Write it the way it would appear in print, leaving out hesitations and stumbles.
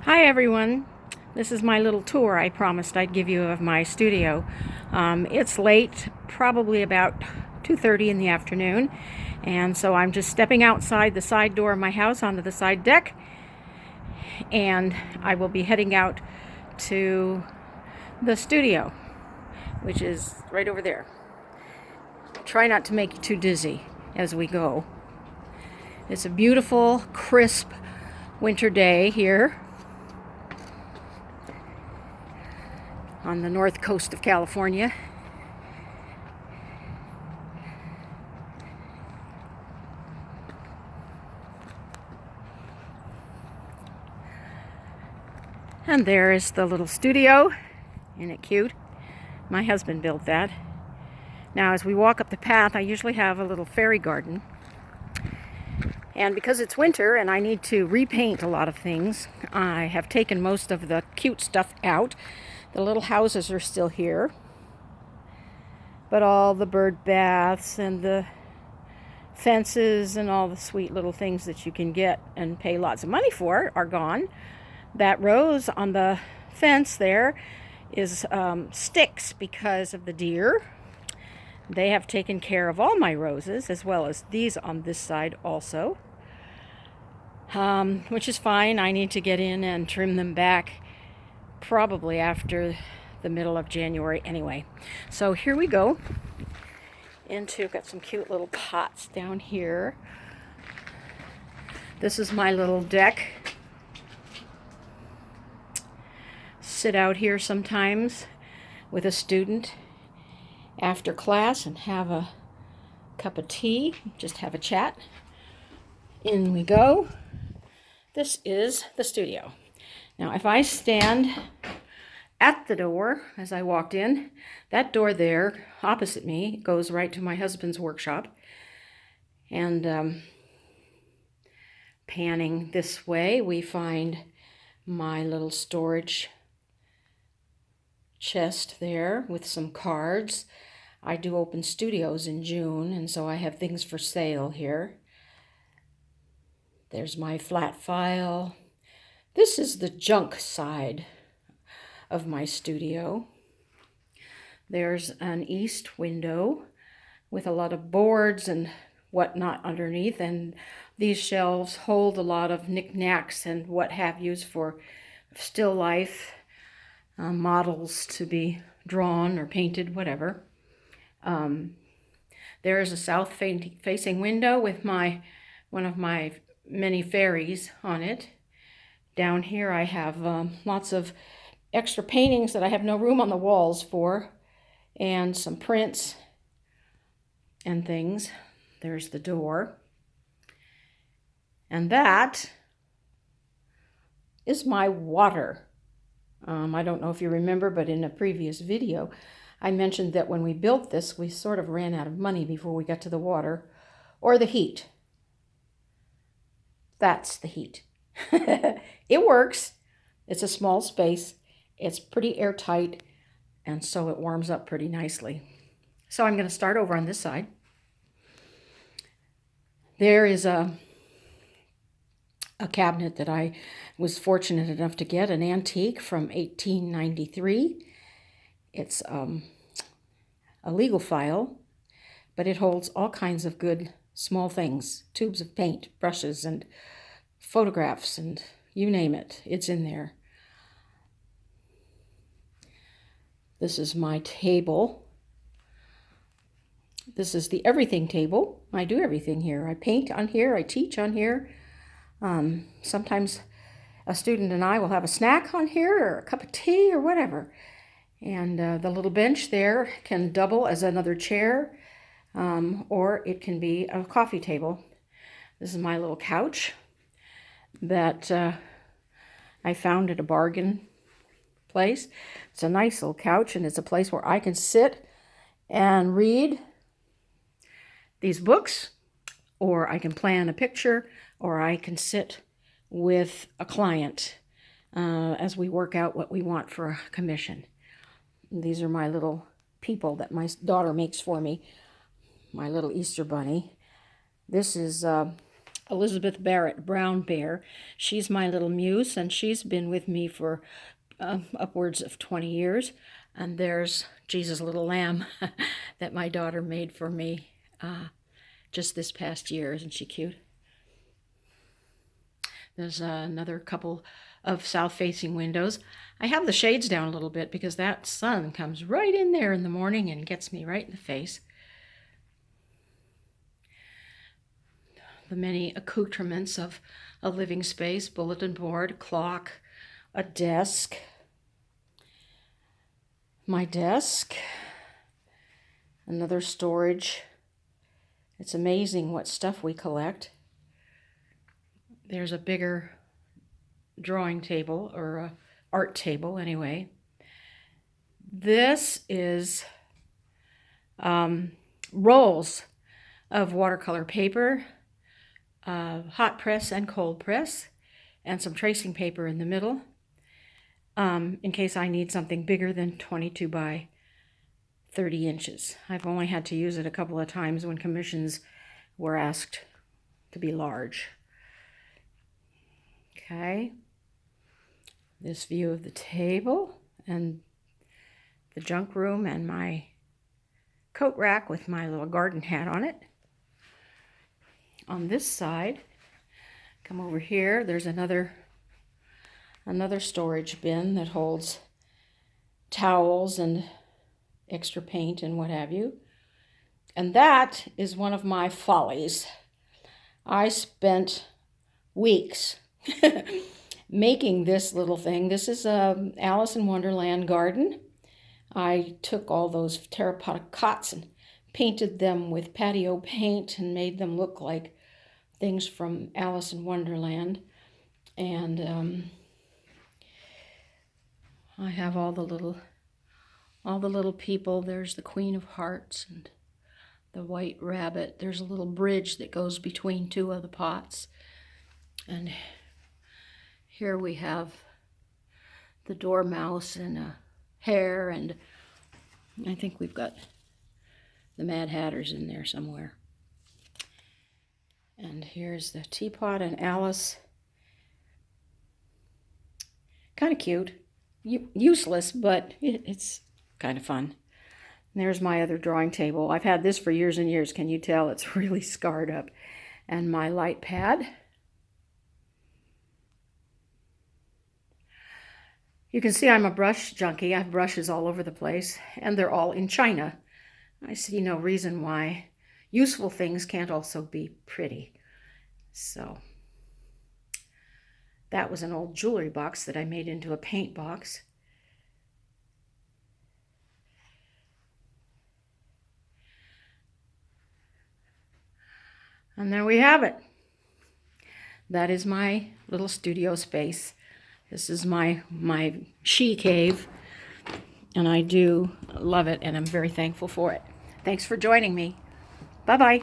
Hi everyone, this is my little tour I promised I'd give you of my studio. It's late, probably about 2:30 in the afternoon, and so I'm just stepping outside the side door of my house onto the side deck, and I will be heading out to the studio, which is right over there. Try not to make you too dizzy as we go. It's a beautiful, crisp winter day here on the north coast of California. And there is the little studio. Isn't it cute? My husband built that. Now as we walk up the path, I usually have a little fairy garden. And because it's winter and I need to repaint a lot of things, I have taken most of the cute stuff out. The little houses are still here, but all the bird baths and the fences and all the sweet little things that you can get and pay lots of money for are gone. That rose on the fence there is sticks because of the deer. They have taken care of all my roses, as well as these on this side also, which is fine. I need to get in and trim them back probably after the middle of January anyway. So here we go got some cute little pots down here. This is my little deck. Sit out here sometimes with a student after class and have a cup of tea, just have a chat. In we go. This is the studio. Now if I stand at the door as I walked in, that door there opposite me goes right to my husband's workshop. And panning this way, we find my little storage chest there with some cards. I do open studios in June, and so I have things for sale here. There's my flat file. This is the junk side of my studio. There's an east window with a lot of boards and whatnot underneath, and these shelves hold a lot of knickknacks and what have yous for still life, models to be drawn or painted, whatever. There is a south-facing window with one of my many fairies on it. Down here I have lots of extra paintings that I have no room on the walls for, and some prints and things. There's the door. And that is my water. I don't know if you remember, but in a previous video, I mentioned that when we built this, we sort of ran out of money before we got to the water or the heat. That's the heat. It works. It's a small space. It's pretty airtight, and so it warms up pretty nicely. So I'm going to start over on this side. There is a cabinet that I was fortunate enough to get, an antique from 1893. It's a legal file, but it holds all kinds of good small things, tubes of paint, brushes, and photographs, and you name it, it's in there. This is my table. This is the everything table. I do everything here. I paint on here, I teach on here. Sometimes a student and I will have a snack on here or a cup of tea or whatever. And the little bench there can double as another chair, or it can be a coffee table. This is my little couch that I found at a bargain place. It's a nice little couch, and it's a place where I can sit and read these books, or I can plan a picture, or I can sit with a client as we work out what we want for a commission. These are my little people that my daughter makes for me, my little Easter bunny. This is Elizabeth Barrett Brown Bear. She's my little muse, and she's been with me for upwards of 20 years. And there's Jesus' little lamb that my daughter made for me just this past year. Isn't she cute? There's another couple of south-facing windows. I have the shades down a little bit because that sun comes right in there in the morning and gets me right in the face. The many accoutrements of a living space: bulletin board, clock, a desk, my desk, another storage. It's amazing what stuff we collect. There's a bigger drawing table, or a art table anyway. This is rolls of watercolor paper, hot press and cold press, and some tracing paper in the middle, in case I need something bigger than 22 by 30 inches. I've only had to use it a couple of times when commissions were asked to be large. Okay, this view of the table and the junk room and my coat rack with my little garden hat on it. On this side, come over here, there's another storage bin that holds towels and extra paint and what have you. And that is one of my follies. I spent weeks making this little thing. This is a Alice in Wonderland garden. I took all those terracotta cots and painted them with patio paint and made them look like things from Alice in Wonderland. And I have all the little people. There's the Queen of Hearts and the White Rabbit. There's a little bridge that goes between two of the pots. And here we have the Dormouse and a hare, and I think we've got the Mad Hatters in there somewhere. And here's the teapot and Alice. Kind of cute. Useless, but it's kind of fun. And there's my other drawing table. I've had this for years and years. Can you tell? It's really scarred up. And my light pad. You can see I'm a brush junkie. I have brushes all over the place, and they're all in China. I see no reason why useful things can't also be pretty. So that was an old jewelry box that I made into a paint box. And there we have it. That is my little studio space. This is my she cave, and I do love it, and I'm very thankful for it. Thanks for joining me. Bye-bye.